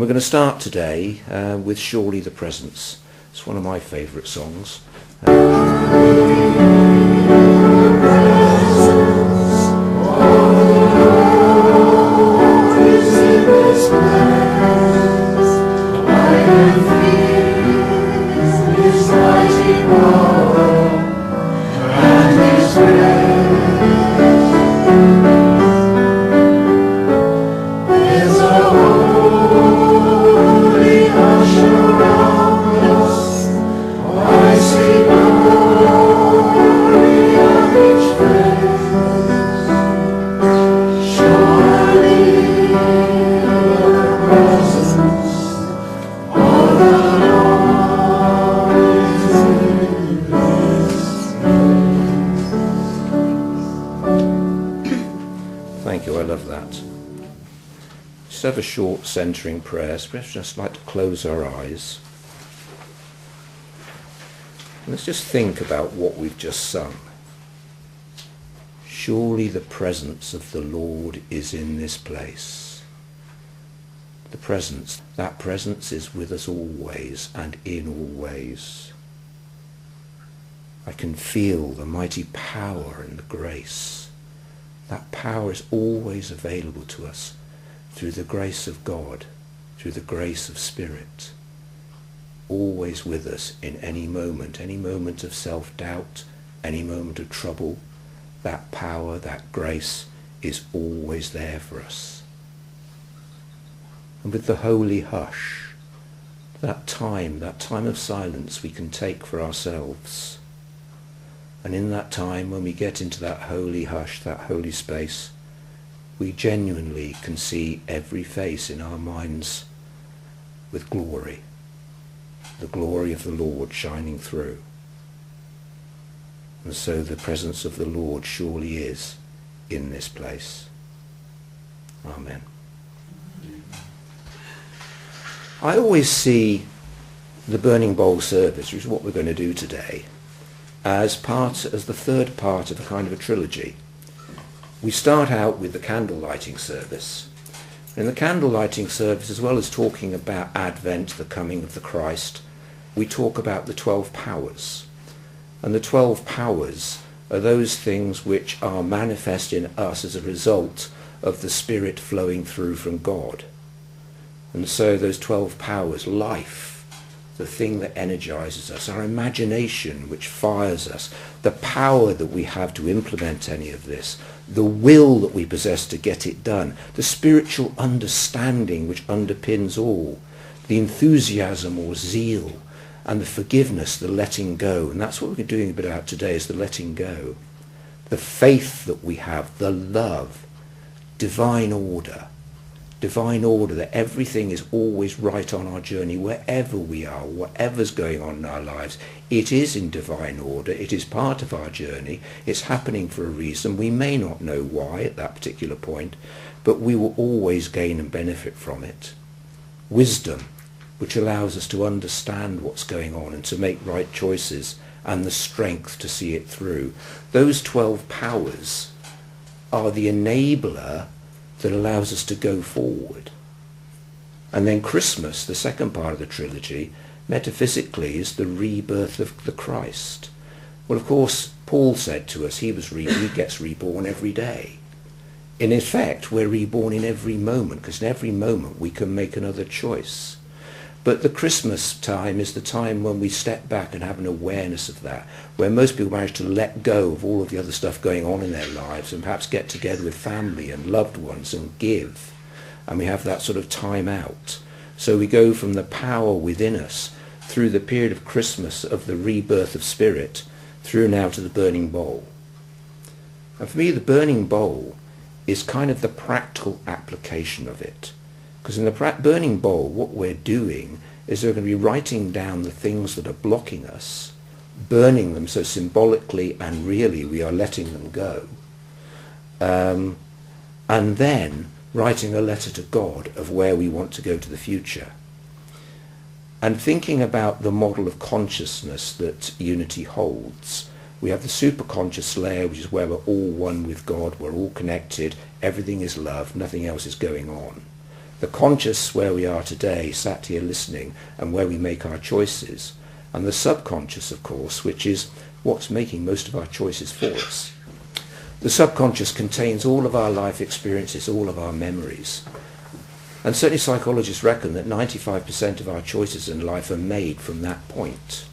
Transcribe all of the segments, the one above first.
We're going to start today with Surely the Presence. It's one of my favourite songs. Thank you, I love that. Just have a short centering prayer. So let's just like to close our eyes. And let's just think about what we've just sung. Surely the presence of the Lord is in this place. The presence, that presence is with us always and in all ways. I can feel the mighty power and the grace. That power is always available to us through the grace of God, through the grace of Spirit. Always with us in any moment of self-doubt, any moment of trouble. That power, that grace is always there for us. And with the holy hush, that time of silence we can take for ourselves. And in that time, when we get into that holy hush, that holy space, we genuinely can see every face in our minds with glory, the glory of the Lord shining through. And so the presence of the Lord surely is in this place. Amen. I always see the Burning Bowl service, which is what we're going to do today, as the third part of a kind of a trilogy. We start out with the candle lighting service. In the candle lighting service, as well as talking about Advent, the coming of the Christ, we talk about the 12 powers. And the 12 powers are those things which are manifest in us as a result of the Spirit flowing through from God. And so those 12 powers, life, the thing that energizes us, our imagination which fires us, the power that we have to implement any of this, the will that we possess to get it done, the spiritual understanding which underpins all, the enthusiasm or zeal, and the forgiveness, the letting go. And that's what we're doing a bit about today, is the letting go. The faith that we have, the love, divine order that everything is always right on our journey, wherever we are, whatever's going on in our lives. It is in divine order. It is part of our journey. It's happening for a reason. We may not know why at that particular point, but we will always gain and benefit from it. Wisdom, which allows us to understand what's going on and to make right choices, and the strength to see it through. Those 12 powers are the enabler that allows us to go forward. And then Christmas, the second part of the trilogy, metaphysically is the rebirth of the Christ. Well, of course, Paul said to us he gets reborn every day. In effect, we're reborn in every moment, because in every moment we can make another choice. But the Christmas time is the time when we step back and have an awareness of that, where most people manage to let go of all of the other stuff going on in their lives and perhaps get together with family and loved ones and give. And we have that sort of time out. So we go from the power within us through the period of Christmas, of the rebirth of Spirit, through now to the burning bowl. And for me, the burning bowl is kind of the practical application of it. Because in the burning bowl, what we're doing is we're going to be writing down the things that are blocking us, burning them, so symbolically and really we are letting them go. And then writing a letter to God of where we want to go to the future. And thinking about the model of consciousness that unity holds. We have the superconscious layer, which is where we're all one with God, we're all connected, everything is love, nothing else is going on. The conscious, where we are today, sat here listening, and where we make our choices. And the subconscious, of course, which is what's making most of our choices for us. The subconscious contains all of our life experiences, all of our memories. And certainly psychologists reckon that 95% of our choices in life are made from that point.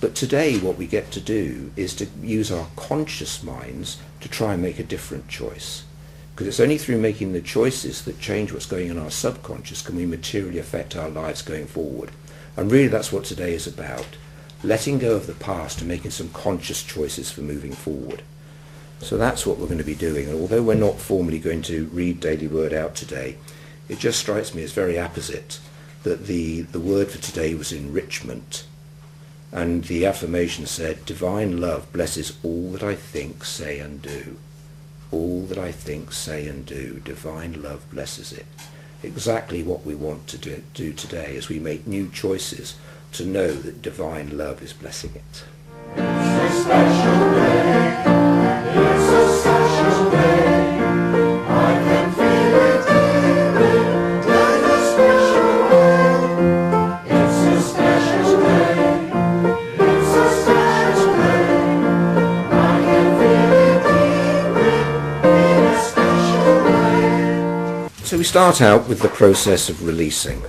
But today what we get to do is to use our conscious minds to try and make a different choice. Because it's only through making the choices that change what's going on in our subconscious can we materially affect our lives going forward. And really that's what today is about. Letting go of the past and making some conscious choices for moving forward. So that's what we're going to be doing. And although we're not formally going to read Daily Word out today, it just strikes me as very apposite that the word for today was enrichment. And the affirmation said, divine love blesses all that I think, say and do. All that I think, say and do, divine love blesses it. Exactly what we want to do today as we make new choices to know that divine love is blessing it. It's a special day. It's a special day. I can feel it here in a special way. It's a special day. It's a special day. I can feel it here in a special way. So we start out with the process of releasing.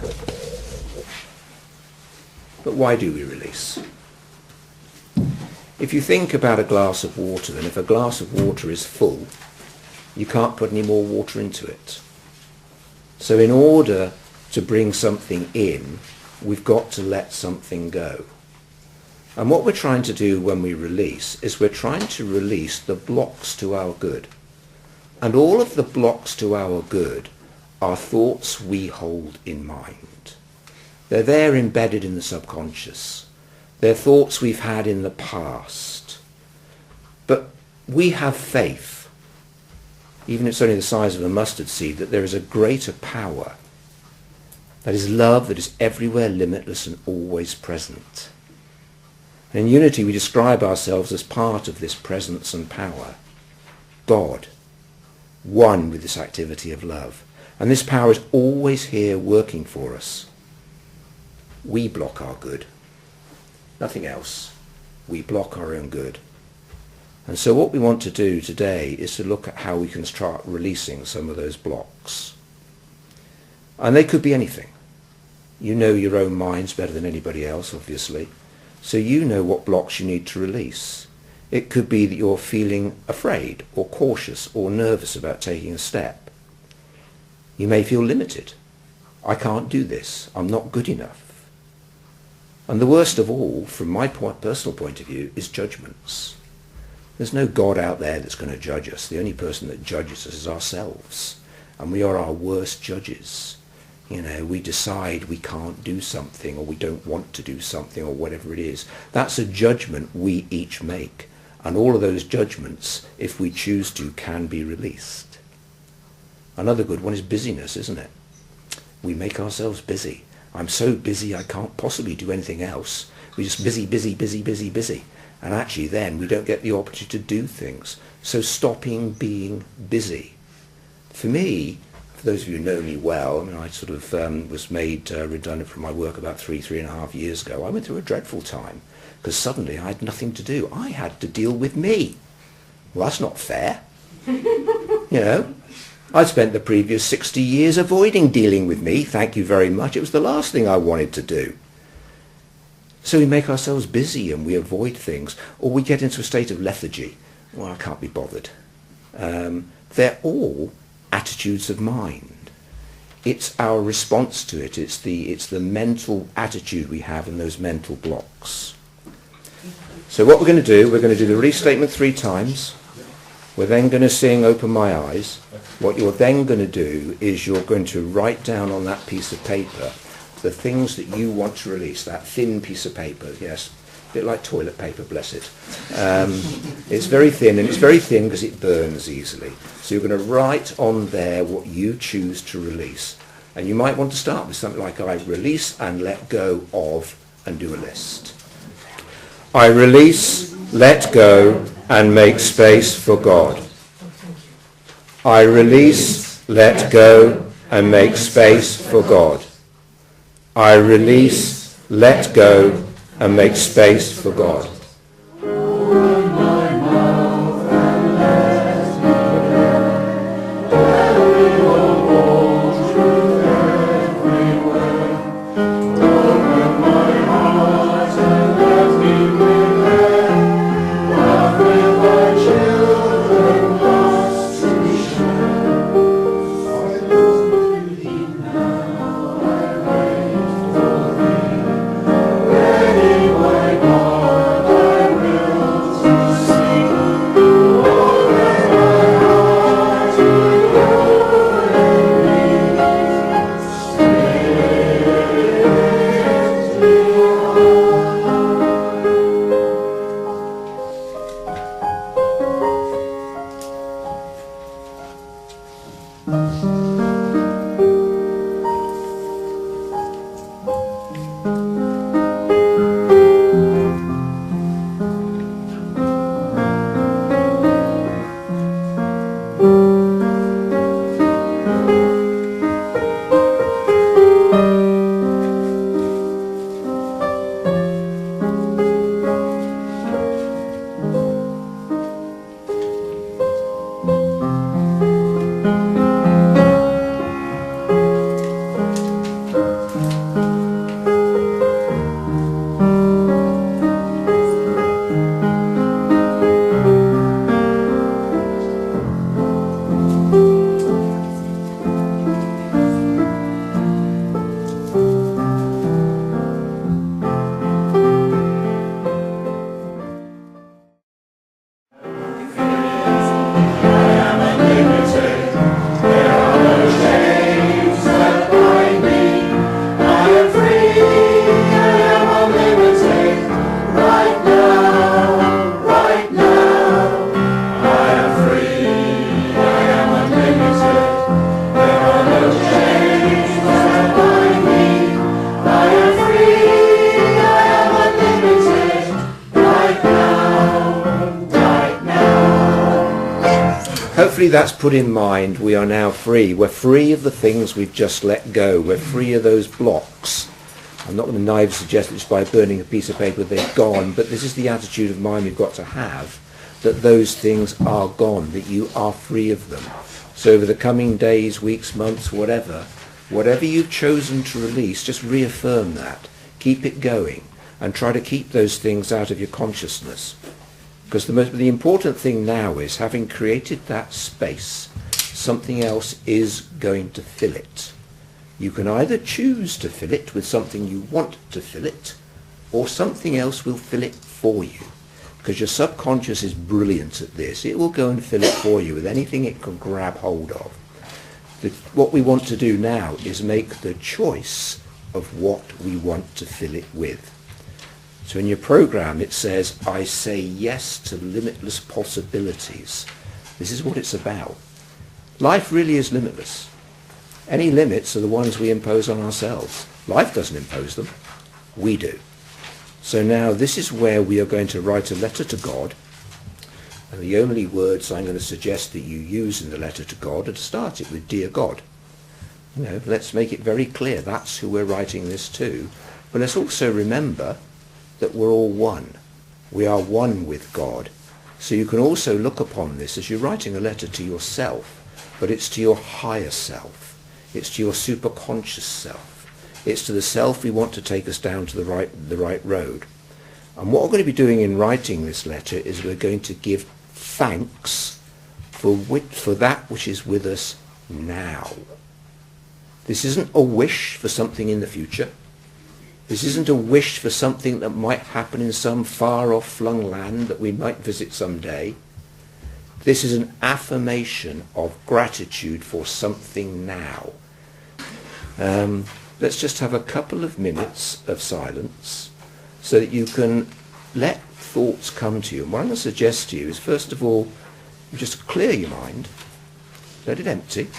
But why do we release? If you think about a glass of water, then if a glass of water is full, you can't put any more water into it. So in order to bring something in, we've got to let something go. And what we're trying to do when we release is we're trying to release the blocks to our good. And all of the blocks to our good are thoughts we hold in mind. They're there embedded in the subconscious. They're thoughts we've had in the past. But we have faith, even if it's only the size of a mustard seed, that there is a greater power. That is love that is everywhere, limitless and always present. And in Unity we describe ourselves as part of this presence and power. God, one with this activity of love. And this power is always here working for us. We block our good. Nothing else. We block our own good. And so what we want to do today is to look at how we can start releasing some of those blocks. And they could be anything. You know your own minds better than anybody else, obviously. So you know what blocks you need to release. It could be that you're feeling afraid or cautious or nervous about taking a step. You may feel limited. I can't do this. I'm not good enough. And the worst of all, from my personal point of view, is judgments. There's no God out there that's going to judge us. The only person that judges us is ourselves. And we are our worst judges. You know, we decide we can't do something or we don't want to do something or whatever it is. That's a judgment we each make. And all of those judgments, if we choose to, can be released. Another good one is busyness, isn't it? We make ourselves busy. I'm so busy I can't possibly do anything else. We're just busy, busy, busy, busy, busy. And actually then we don't get the opportunity to do things. So stopping being busy. For me, for those of you who know me well, I mean, I sort of was made redundant from my work about 3.5 years ago. I went through a dreadful time because suddenly I had nothing to do. I had to deal with me. Well, that's not fair. You know? I'd spent the previous 60 years avoiding dealing with me. Thank you very much. It was the last thing I wanted to do. So we make ourselves busy and we avoid things. Or we get into a state of lethargy. Well, I can't be bothered. They're all attitudes of mind. It's our response to it. It's the mental attitude we have in those mental blocks. So what we're going to do, we're going to do the release statement 3 times. We're then going to sing Open My Eyes. What you're then going to do is you're going to write down on that piece of paper the things that you want to release, that thin piece of paper, yes, a bit like toilet paper, bless it. It's very thin, and it's very thin because it burns easily. So you're going to write on there what you choose to release. And you might want to start with something like, I release and let go of, and do a list. I release, let go, and make space for God. I release, let go, and make space for God. I release, let go, and make space for God. Hopefully that's put in mind we are now free. We're free of the things we've just let go. We're free of those blocks. I'm not going to naively suggest that just by burning a piece of paper they're gone, but this is the attitude of mind we've got to have, that those things are gone, that you are free of them. So over the coming days, weeks, months, whatever you've chosen to release, just reaffirm that. Keep it going and try to keep those things out of your consciousness. Because the important thing now is, having created that space, something else is going to fill it. You can either choose to fill it with something you want to fill it, or something else will fill it for you. Because your subconscious is brilliant at this. It will go and fill it for you with anything it can grab hold of. What we want to do now is make the choice of what we want to fill it with. So in your program it says, I say yes to limitless possibilities. This is what it's about. Life really is limitless. Any limits are the ones we impose on ourselves. Life doesn't impose them. We do. So now this is where we are going to write a letter to God. And the only words I'm going to suggest that you use in the letter to God are to start it with, Dear God. Let's make it very clear that's who we're writing this to. But let's also remember that we're all one. We are one with God. So you can also look upon this as you're writing a letter to yourself, but it's to your higher self. It's to your superconscious self. It's to the self we want to take us down to the right road. And what we're going to be doing in writing this letter is we're going to give thanks for that which is with us now. This isn't a wish for something in the future. This isn't a wish for something that might happen in some far-off flung land that we might visit someday. This is an affirmation of gratitude for something now. Let's just have a couple of minutes of silence so that you can let thoughts come to you. And what I'm going to suggest to you is, first of all, you just clear your mind, let it empty,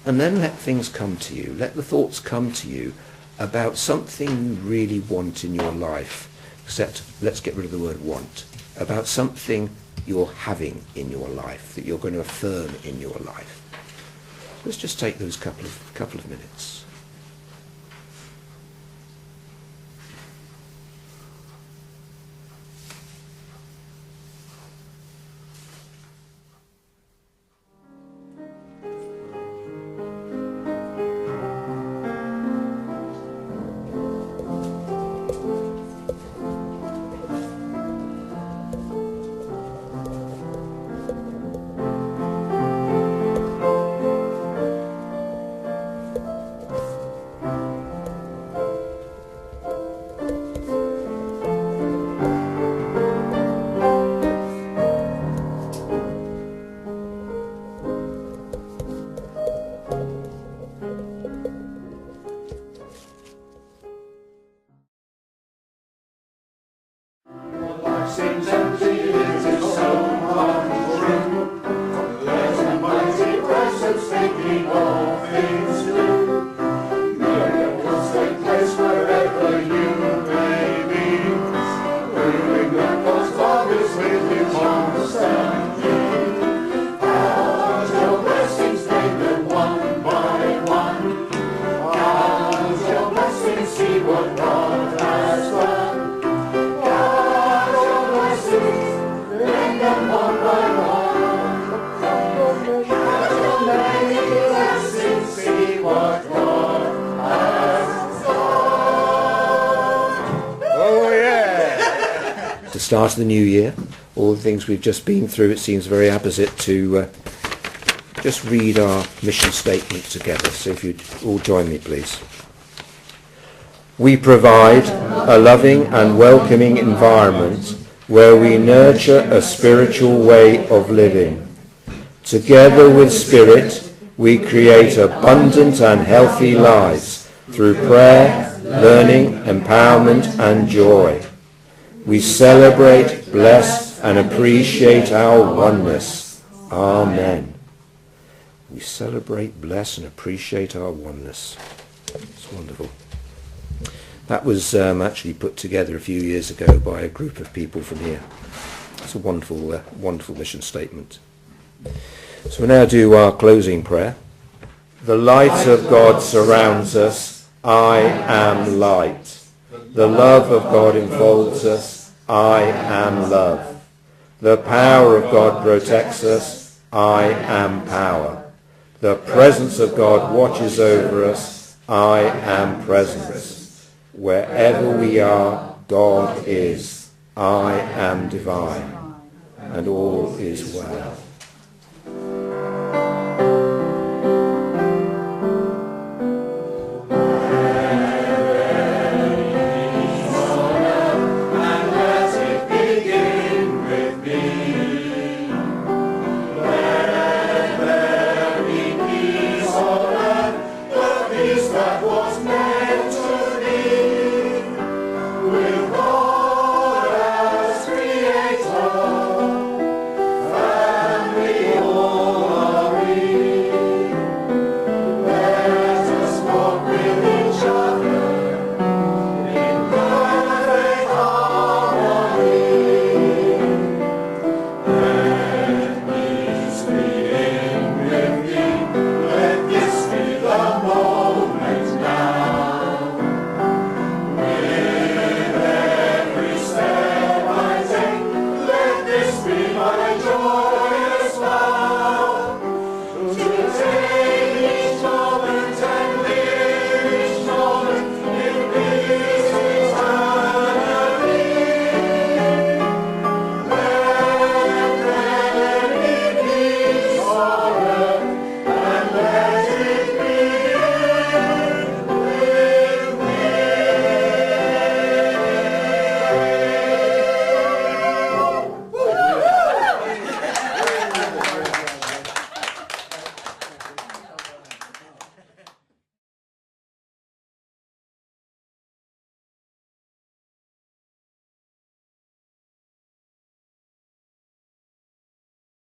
and then let things come to you. Let the thoughts come to you about something you really want in your life, except let's get rid of the word want, about something you're having in your life, that you're going to affirm in your life. Let's just take those couple of minutes. Life seems empty, it is so untrue. There's a mighty presence making all things new. Miracles take place wherever you may be. Doing the God's love is with you constantly. Count your blessings, name them one by one. Count your blessings, see what God has done. To start the new year, all the things we've just been through, it seems very apposite to just read our mission statement together. So if you'd all join me, please. We provide a loving and welcoming environment where we nurture a spiritual way of living. Together with Spirit, we create abundant and healthy lives through prayer, learning, empowerment and joy. We celebrate, bless and appreciate our oneness. Amen. We celebrate, bless and appreciate our oneness. It's wonderful. That was actually put together a few years ago by a group of people from here. It's a wonderful, wonderful mission statement. So we now do our closing prayer. The light of God surrounds us. I am light. The love of God enfolds us. I am love. The power of God protects us. I am power. The presence of God watches over us. I am presence. Wherever we are, God is. I am divine. And all is well.